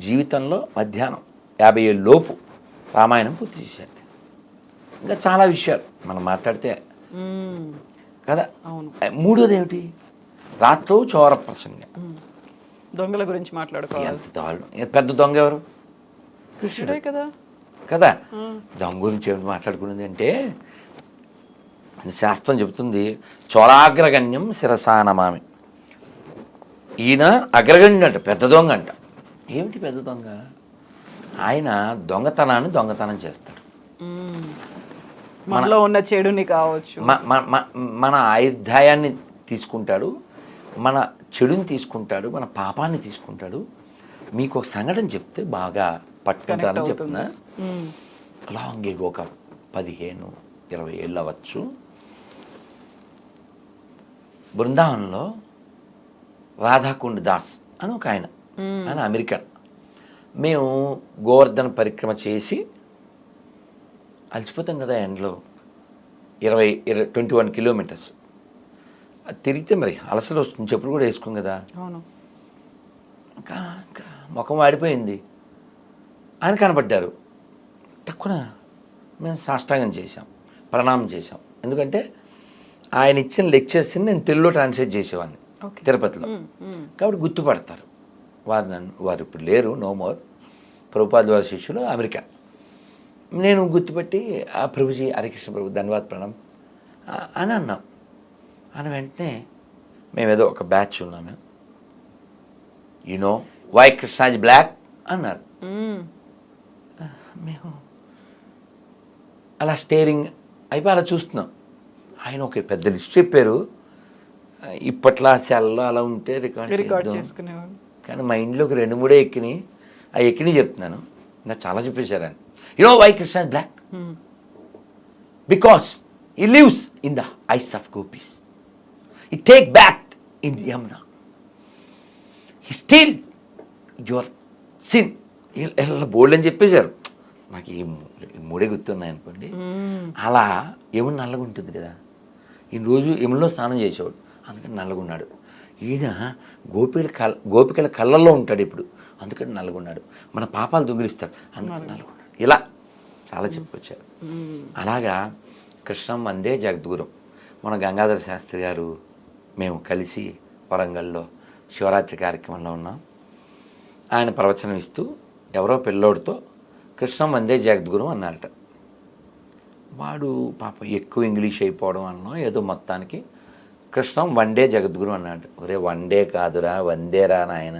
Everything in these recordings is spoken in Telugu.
జీవితంలో మధ్యాహ్నం 50 ఏళ్ళ లోపు రామాయణం పూర్తి చేశాడు. ఇంకా చాలా విషయాలు మనం మాట్లాడితే కదా. మూడోది ఏమిటి, రాత్రో చోర ప్రసంగం, దొంగల గురించి మాట్లాడుకోవాలి. ఎంత దారుణం. పెద్ద దొంగ ఎవరు? కృష్ణుడే కదా కదా. దొంగ గురించి ఏమిటి మాట్లాడుకునేది అంటే, శాస్త్రం చెబుతుంది చోళాగ్రగణ్యం శిరసానమామి. ఈయన అగ్రగణ్యుడు అంట, పెద్ద దొంగ అంట. ఏమిటి పెద్ద దొంగ? ఆయన దొంగతనం చేస్తాడు. మనలో ఉన్న చెడుని కావచ్చు, మన ఆయుధాయాన్ని తీసుకుంటాడు, మన చెడుని తీసుకుంటాడు, మన పాపాన్ని తీసుకుంటాడు. మీకు ఒక సంఘటన చెప్తే బాగా పట్టుకుంటారని చెప్తున్నా. లాంగ్ ఎగో ఒక 15-20 ఏళ్ళు అవ్వచ్చు, బృందావనంలో రాధాకుండ్ దాస్ అని ఒక ఆయన అమెరికన్. మేము గోవర్ధన పరిక్రమ చేసి అలసిపోతాం కదా ఎండలో, 21 కిలోమీటర్స్ తిరిగితే మరి అలసలు వస్తుంది, చెప్పులు కూడా వేసుకోం కదా. ఇంకా ముఖం వాడిపోయింది. ఆయన కనపడ్డారు. తక్కువ మేము సాష్టాంగం చేశాం, ప్రణామం చేశాం. ఎందుకంటే ఆయన ఇచ్చిన లెక్చర్స్ని నేను తెలుగులో ట్రాన్స్లేట్ చేసేవాడిని తిరుపతిలో, కాబట్టి గుర్తుపడతారు. వారు ఇప్పుడు లేరు, నో మోర్. ప్రభుపాద వారి శిష్యులు అమెరికా. నేను గుర్తుపట్టి ఆ ప్రభుజీ హరికృష్ణ ప్రభు ధన్యవాద్ ప్రణాం అని అన్నాం. అని వెంటనే మేమేదో ఒక బ్యాచ్ ఉన్నాం, మేము you know why Krishna is black అన్నారు. మేము అలా స్టేరింగ్ అయిపోయి అలా చూస్తున్నాం. ఆయన ఒక పెద్ద లిస్ట్ చెప్పారు, ఇప్పట్లో సెల్లో అలా ఉంటే రికార్డ్ చేసుకునేవాడు. కానీ మా ఇంట్లో ఒక 2-3 ఎక్కినాయి. ఆ ఎక్కినాయి చెప్తున్నాను, నాకు చాలా చెప్పేశారు ఆయన. You know why Krishna is black? Because he lives in the eyes of gopis. He take bath in the Yamuna. He steal your sin. ఇలా బోల్డ్ అని చెప్పేశారు. నాకు ఈ మూడే గుర్తున్నాయి అనుకోండి. అలా యమున నల్లగా ఉంటుంది కదా, ఈ రోజు యమునలో స్నానం చేసేవాడు, అందుకని నల్లగున్నాడు. ఈయన గోపికల కళ్ళల్లో ఉంటాడు ఇప్పుడు, అందుకని నల్లగున్నాడు. మన పాపాలు దొంగిలిస్తాడు, అందుకని నల్లగున్నాడు. ఇలా చాలా చెప్పుకొచ్చారు. అలాగా కృష్ణం వందే జగద్గురు. మన గంగాధర శాస్త్రి గారు మేము కలిసి వరంగల్లో శివరాత్రి కార్యక్రమంలో ఉన్నాం. ఆయన ప్రవచనం ఇస్తూ ఎవరో పిల్లోడితో కృష్ణం వందే జగద్గురు అన్నారట. వాడు పాపం ఎక్కువ ఇంగ్లీష్ అయిపోవడం అన్నా ఏదో మొత్తానికి కృష్ణం వన్డే జగద్గురు అన్నాడు. ఒరే వన్డే కాదురా, వందేరా నాయన,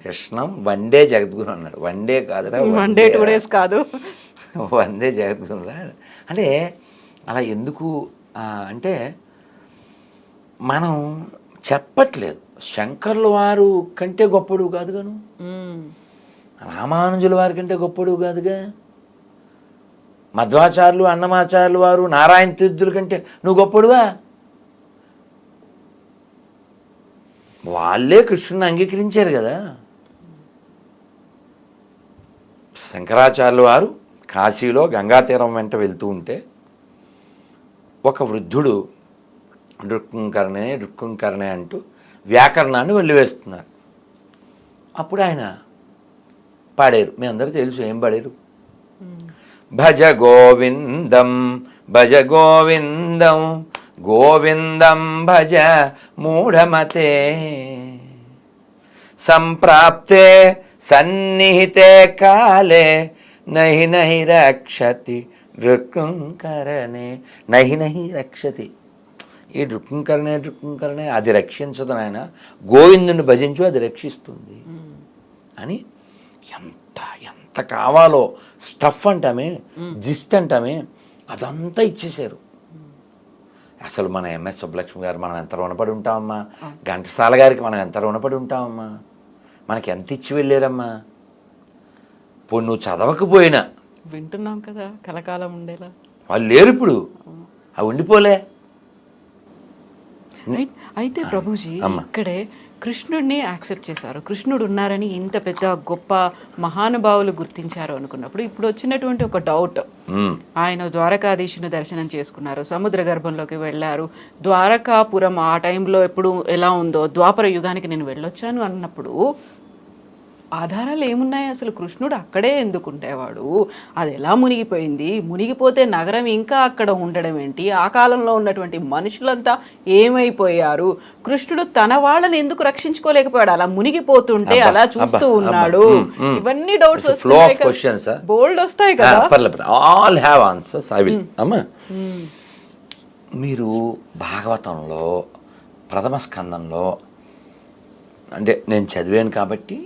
కృష్ణం వన్డే జగద్గురు అన్నాడు. వన్డే కాదురా, వన్ డే 2 days కాదు, వందే జగద్గురురా. అంటే అలా ఎందుకు అంటే మనం చెప్పట్లేదు, శంకర్ల వారు కంటే గొప్పడు కాదుగాను, రామానుజుల వారి కంటే గొప్పడు కాదుగా, మధ్వాచార్యులు అన్నమాచార్యులు వారు నారాయణ తీర్థుల కంటే నువ్వు గొప్పడువా? వాళ్ళే కృష్ణుని అంగీకరించారు కదా. శంకరాచార్యుల వారు కాశీలో గంగాతీరం వెంట వెళ్తూ ఉంటే ఒక వృద్ధుడు రుక్కుంకరణే అంటూ వ్యాకరణాన్ని వెళ్ళివేస్తున్నారు. అప్పుడు ఆయన పాడారు, మీ అందరూ తెలుసు ఏం పాడారు, భజ గోవిందం భజ గోవిందం గోవిందం భజ మూఢమతే సంప్రాప్తే సన్నిహితే కాలే నహి నహి రక్షతి రుక్కుంకరణే. నహి నహి రక్షతి, ఈ రుక్కుంకరణే అది రక్షించదు నాయన, గోవిందుని భజించు అది రక్షిస్తుంది అని ఎంత ఎంత కావాలో స్టఫ్ అంటామే, జిస్ట్ అంటామే, అదంతా ఇచ్చేశారు. అసలు మన ఎంఎస్ సుబ్బలక్ష్మి గారు మనం ఎంత రుణపడి ఉంటామమ్మా, ఘంటసాల గారికి మనం ఎంత రుణపడి ఉంటామమ్మా, మనకి ఎంత ఇచ్చి వెళ్ళారమ్మా. పో నువ్వు చదవకపోయినా వింటున్నాం కదా, కలకాలం ఉండేలా. వాళ్ళు లేరు ఇప్పుడు, అవి ఉండిపోలే. అయితే ప్రభుజీ ఇక్కడే కృష్ణుడిని యాక్సెప్ట్ చేశారు, కృష్ణుడు ఉన్నారని ఇంత పెద్ద గొప్ప మహానుభావులు గుర్తించారు అనుకున్నప్పుడు ఇప్పుడు వచ్చినటువంటి ఒక డౌట్, ఆయన ద్వారకాధీశుని దర్శనం చేసుకున్నారు, సముద్ర గర్భంలోకి వెళ్ళారు, ద్వారకాపురం ఆ టైంలో ఎప్పుడు ఎలా ఉందో ద్వాపర యుగానికి నేను వెళ్ళొచ్చాను అన్నప్పుడు ఆధారాలు ఏమున్నాయి అసలు? కృష్ణుడు అక్కడే ఎందుకు ఉండేవాడు? అది ఎలా మునిగిపోయింది? మునిగిపోతే నగరం ఇంకా అక్కడ ఉండడం ఏంటి? ఆ కాలంలో ఉన్నటువంటి మనుషులంతా ఏమైపోయారు? కృష్ణుడు తన వాళ్ళని ఎందుకు రక్షించుకోలేకపోయాడు? అలా మునిగిపోతుంటే అలా చూస్తూ ఉన్నాడు. ఇవన్నీ డౌట్స్ వస్తాయి, బోల్డ్ వస్తాయి కదా. All have answers. I will. అమ్మా, మీరు భాగవతంలో ప్రథమ స్కందంలో, అంటే నేను చదివాను కాబట్టి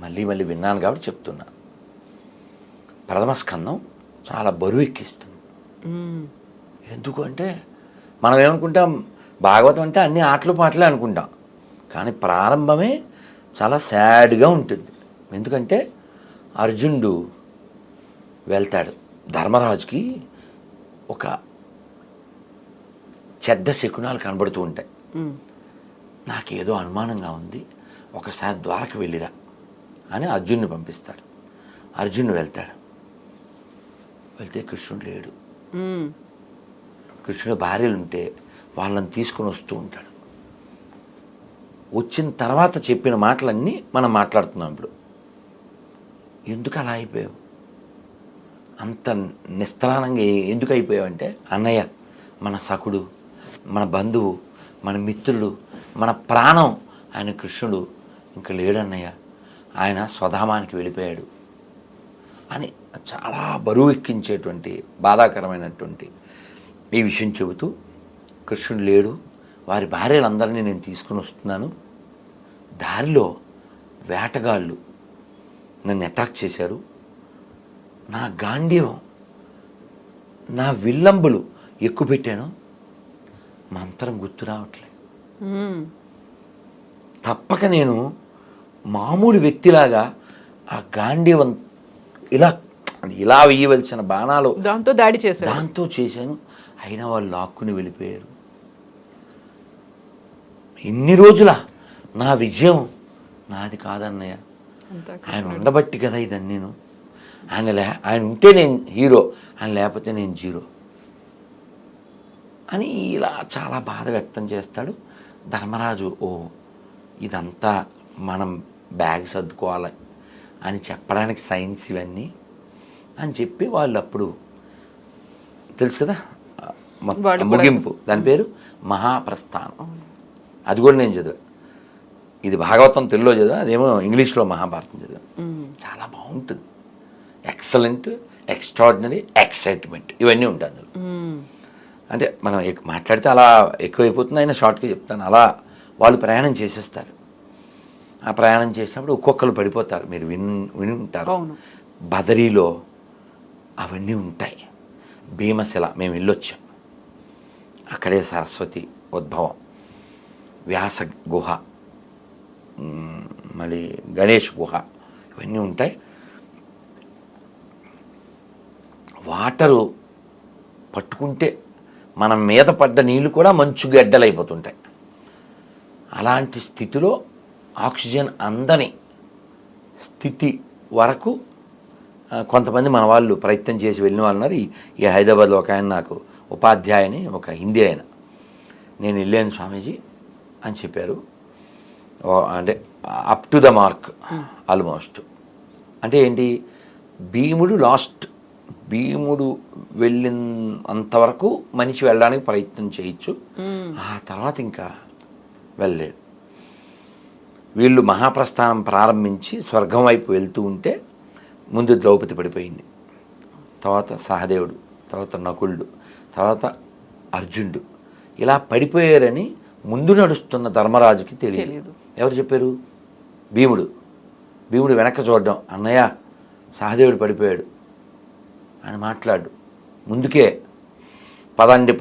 మళ్ళీ విన్నాను కాబట్టి చెప్తున్నా. ప్రథమ స్కందం చాలా బరువు ఎక్కిస్తుంది. ఎందుకు అంటే మనం ఏమనుకుంటాం, భాగవతం అంటే అన్ని ఆటలు పాటలే అనుకుంటాం, కానీ ప్రారంభమే చాలా సాడ్గా ఉంటుంది. ఎందుకంటే అర్జునుడు వెళ్తాడు ధర్మరాజుకి, ఒక చెడ్డ శకునాలు కనబడుతూ ఉంటాయి. నాకేదో అనుమానంగా ఉంది, ఒకసారి ద్వారక వెళ్ళిరా అని అర్జునుని పంపిస్తాడు. అర్జునుడు వెళ్తాడు. వెళ్తే కృష్ణుడు లేడు. కృష్ణుడు భార్యలు ఉంటే వాళ్ళని తీసుకుని వస్తూ ఉంటాడు. వచ్చిన తర్వాత చెప్పిన మాటలన్నీ మనం మాట్లాడుతున్నాం ఇప్పుడు. ఎందుకు అలా అయిపోయావు, అంత నిస్త్రాణంగా ఎందుకు అయిపోయావు అంటే, అన్నయ్య మన సఖుడు, మన బంధువు, మన మిత్రుడు, మన ప్రాణం ఆయన కృష్ణుడు ఇంకా లేడన్నయ్య, ఆయన స్వధామానికి వెళ్ళిపోయాడు అని చాలా బరువు ఎక్కించేటువంటి బాధాకరమైనటువంటి ఈ విషయం చెబుతూ, కృష్ణుడు లేడు, వారి భార్యలందరినీ నేను తీసుకుని వస్తున్నాను, దారిలో వేటగాళ్ళు నన్ను అటాక్ చేశారు, నా గాంధీవం, నా విల్లంబులు ఎక్కువ పెట్టాను, మంత్రం గుర్తు రావట్లే, తప్పక నేను మామూలు వ్యక్తిలాగా ఆ గాంధీవం ఇలా వేయవలసిన బాణాలు దాంతో చేశాను, అయినా వాళ్ళు లాక్కుని వెళ్ళిపోయారు. ఇన్ని రోజుల నా విజయం నాది కాదన్నయ్య, ఆయన ఉండబట్టి కదా ఇదని. నేను ఆయన ఉంటే నేను హీరో, ఆయన లేకపోతే నేను జీరో అని ఇలా చాలా బాధ వ్యక్తం చేస్తాడు. ధర్మరాజు, ఓ ఇదంతా మనం బ్యాగ్ సర్దుకోవాలి అని చెప్పడానికి సైన్స్ ఇవన్నీ అని చెప్పి వాళ్ళు అప్పుడు తెలుసు కదా ముగింపు, దాని పేరు మహాప్రస్థానం. అది కూడా నేను చదివా. ఇది భాగవతం తెలుగులో చదివా, అదేమో ఇంగ్లీష్లో మహాభారతం చదివా. చాలా బాగుంటుంది. ఎక్సలెంట్, ఎక్స్ట్రాడినరీ, ఎక్సైట్మెంట్ ఇవన్నీ ఉంటాయి అందులో. అంటే మనం మాట్లాడితే అలా ఎక్కువైపోతుంది, అయినా షార్ట్గా చెప్తాను. అలా వాళ్ళు ప్రయాణం చేసేస్తారు. ఆ ప్రయాణం చేసినప్పుడు ఒక్కొక్కరు పడిపోతారు, మీరు విని ఉంటారు. బదరీలో అవన్నీ ఉంటాయి. భీమశిల మేము వెళ్ళొచ్చాం, అక్కడే సరస్వతి ఉద్భవం, వ్యాస గుహ, మళ్ళీ గణేష్ గుహ, ఇవన్నీ ఉంటాయి. వాటరు పట్టుకుంటే మనం మీద పడ్డ నీళ్ళు కూడా మంచు గడ్డలైపోతుంటాయి. అలాంటి స్థితిలో ఆక్సిజన్ అందని స్థితి వరకు కొంతమంది మన వాళ్ళు ప్రయత్నం చేసి వెళ్ళిన వాళ్ళు ఉన్నారు. ఈ హైదరాబాద్లో ఒక ఆయన నాకు ఉపాధ్యాయుని, ఒక హిందీ ఆయన, నేను వెళ్ళాను స్వామీజీ అని చెప్పారు. అంటే up to the mark almost. అంటే ఏంటి, భీముడు వెళ్ళిన అంతవరకు మనిషి వెళ్ళడానికి ప్రయత్నం చేయొచ్చు, ఆ తర్వాత ఇంకా వెళ్ళలేదు. వీళ్ళు మహాప్రస్థానం ప్రారంభించి స్వర్గం వైపు వెళ్తూ ఉంటే ముందు ద్రౌపది పడిపోయింది, తర్వాత సహదేవుడు, తర్వాత నకులుడు, తర్వాత అర్జునుడు. ఇలా పడిపోయారని ముందు నడుస్తున్న ధర్మరాజుకి తెలియదు. ఎవరు చెప్పారు? భీముడు వెనక్కి చూడడం, అన్నయ్య సహదేవుడు పడిపోయాడు అని మాట్లాడు. ముందుకే పదండి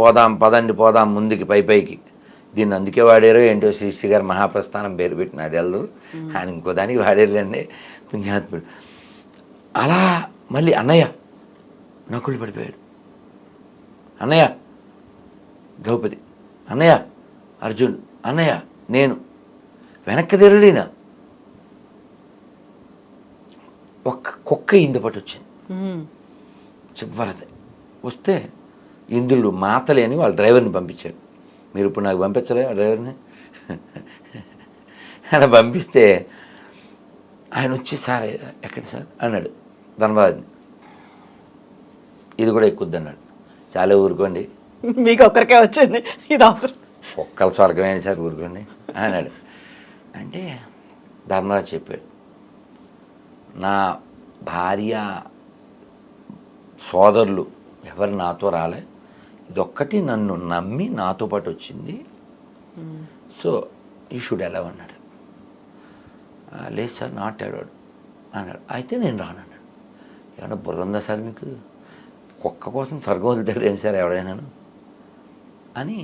పోదాం ముందుకి పైకి. దీన్ని అందుకే వాడారో ఏంటో శ్రీశ్రీ గారు మహాప్రస్థానం పేరు పెట్టినాడు ఎల్లరు, ఆయన ఇంకో దానికి వాడారులేండి పుణ్యాత్ముడు. అలా మళ్ళీ అన్నయ్య నకులు పడిపోయాడు, అన్నయ్య ద్రౌపది, అన్నయ్య అర్జున్, అన్నయ్య నేను, వెనక్కి తిరగడినా ఒక్క కుక్క ఇందుపట్టు వచ్చింది చివరిది. వస్తే ఇంద్రుడు మాతలేని వాళ్ళ డ్రైవర్ని పంపించాడు. మీరు ఇప్పుడు నాకు పంపించలే ఆ డ్రైవర్ని? అలా పంపిస్తే ఆయన వచ్చి సార్ ఎక్కడ సార్ అన్నాడు ధనబాద్ని. ఇది కూడా ఎక్కుద్ది అన్నాడు. చాలా ఊరుకోండి, మీకు ఒక్కరికే వచ్చింది ఇది అవసరం. ఒక్కల స్వర్గమైన సార్ ఊరుకోండి అన్నాడు. అంటే ధర్మరాజు చెప్పాడు, నా భార్య సోదరులు ఎవరు నాతో రాలే, ఇదొక్కటి నన్ను నమ్మి నాతో పాటు వచ్చింది, సో యూ షుడ్ అలవ్ అన్నాడు. లేదు సార్ నాట్ అలౌడ్ అన్నాడు. అయితే నేను రానన్నాడు. ఏమన్నా బుర్ర ఉందా సార్ మీకు? కుక్క కోసం స్వర్గం వదులుతాడు ఏంటి సార్ ఎవడైనాను అని